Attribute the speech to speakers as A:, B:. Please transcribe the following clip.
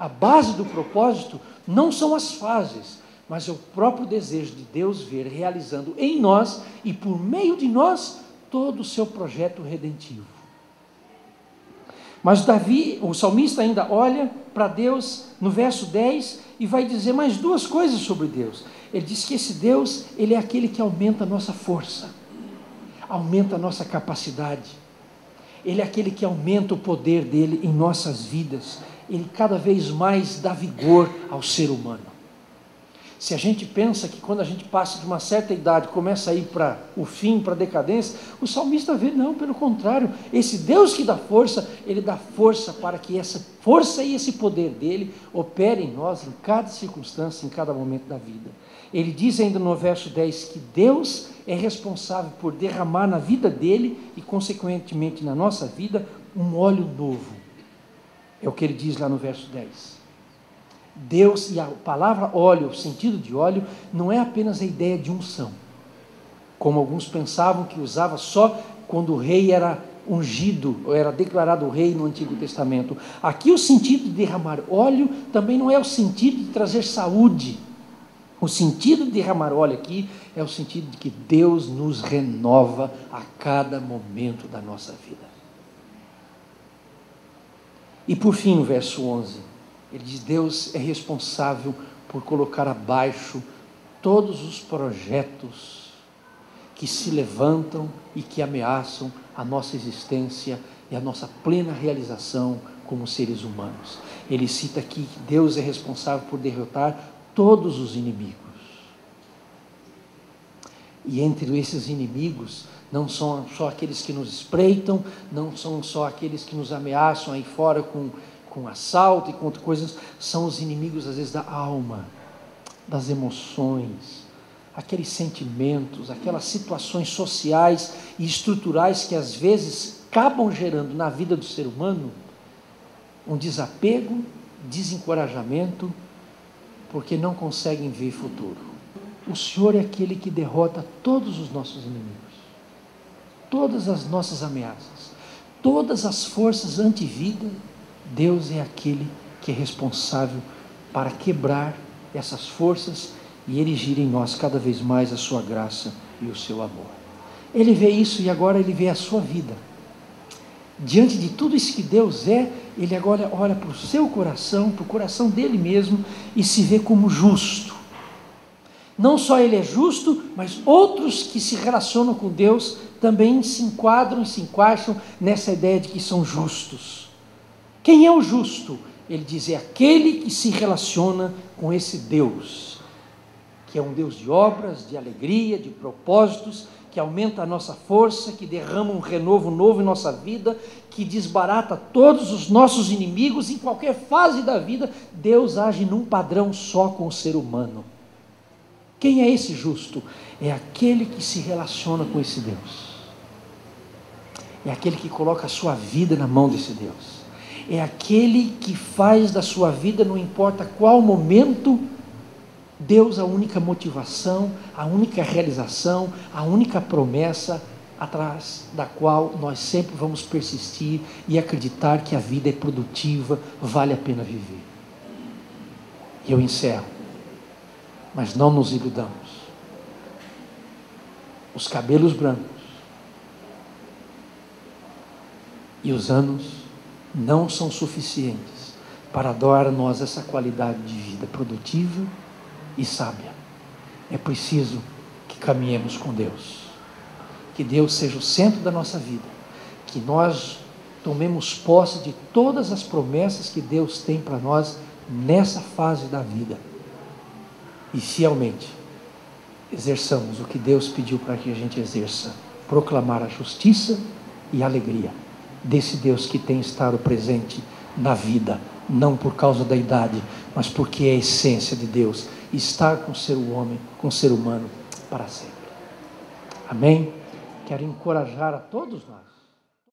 A: A base do propósito não são as fases, mas é o próprio desejo de Deus ver realizando em nós e por meio de nós todo o seu projeto redentivo. Mas Davi, o salmista, ainda olha para Deus no verso 10 e vai dizer mais duas coisas sobre Deus. Ele diz que esse Deus, ele é aquele que aumenta a nossa força, aumenta a nossa capacidade. Ele é aquele que aumenta o poder dele em nossas vidas. Ele cada vez mais dá vigor ao ser humano. Se a gente pensa que quando a gente passa de uma certa idade, começa a ir para o fim, para a decadência, o salmista vê, não, pelo contrário, esse Deus que dá força, ele dá força para que essa força e esse poder dele opere em nós, em cada circunstância, em cada momento da vida. Ele diz ainda no verso 10 que Deus é responsável por derramar na vida dele e consequentemente na nossa vida um óleo novo. É o que ele diz lá no verso 10. Deus, e a palavra óleo, o sentido de óleo, não é apenas a ideia de unção, como alguns pensavam que usava só quando o rei era ungido, ou era declarado rei no Antigo Testamento. Aqui o sentido de derramar óleo também não é o sentido de trazer saúde. O sentido de derramar óleo aqui é o sentido de que Deus nos renova a cada momento da nossa vida. E por fim, no verso 11, ele diz, Deus é responsável por colocar abaixo todos os projetos que se levantam e que ameaçam a nossa existência e a nossa plena realização como seres humanos. Ele cita aqui que Deus é responsável por derrotar todos os inimigos. E entre esses inimigos, não são só aqueles que nos espreitam, não são só aqueles que nos ameaçam aí fora com assalto e com outras coisas, são os inimigos às vezes da alma, das emoções, aqueles sentimentos, aquelas situações sociais e estruturais que às vezes acabam gerando na vida do ser humano um desapego, desencorajamento, porque não conseguem ver futuro. O Senhor é aquele que derrota todos os nossos inimigos, todas as nossas ameaças, todas as forças anti-vida. Deus é aquele que é responsável para quebrar essas forças e erigir em nós cada vez mais a sua graça e o seu amor. Ele vê isso e agora ele vê a sua vida. Diante de tudo isso que Deus é, ele agora olha para o seu coração, para o coração dele mesmo e se vê como justo. Não só ele é justo, mas outros que se relacionam com Deus também se enquadram e se encaixam nessa ideia de que são justos. Quem é o justo? Ele diz, é aquele que se relaciona com esse Deus, que é um Deus de obras, de alegria, de propósitos, que aumenta a nossa força, que derrama um renovo novo em nossa vida, que desbarata todos os nossos inimigos. Em qualquer fase da vida, Deus age num padrão só com o ser humano. Quem é esse justo? É aquele que se relaciona com esse Deus. É aquele que coloca a sua vida na mão desse Deus. É aquele que faz da sua vida, não importa qual momento, Deus a única motivação, a única realização, a única promessa atrás da qual nós sempre vamos persistir e acreditar que a vida é produtiva, vale a pena viver. E eu encerro, mas não nos iludamos. Os cabelos brancos e os anos não são suficientes para dar a nós essa qualidade de vida produtiva e sábia. É preciso que caminhemos com Deus, que Deus seja o centro da nossa vida, que nós tomemos posse de todas as promessas que Deus tem para nós nessa fase da vida e fielmente exerçamos o que Deus pediu para que a gente exerça, proclamar a justiça e a alegria desse Deus que tem estado presente na vida, não por causa da idade, mas porque é a essência de Deus, estar com o ser humano para sempre. Amém? Quero encorajar a todos nós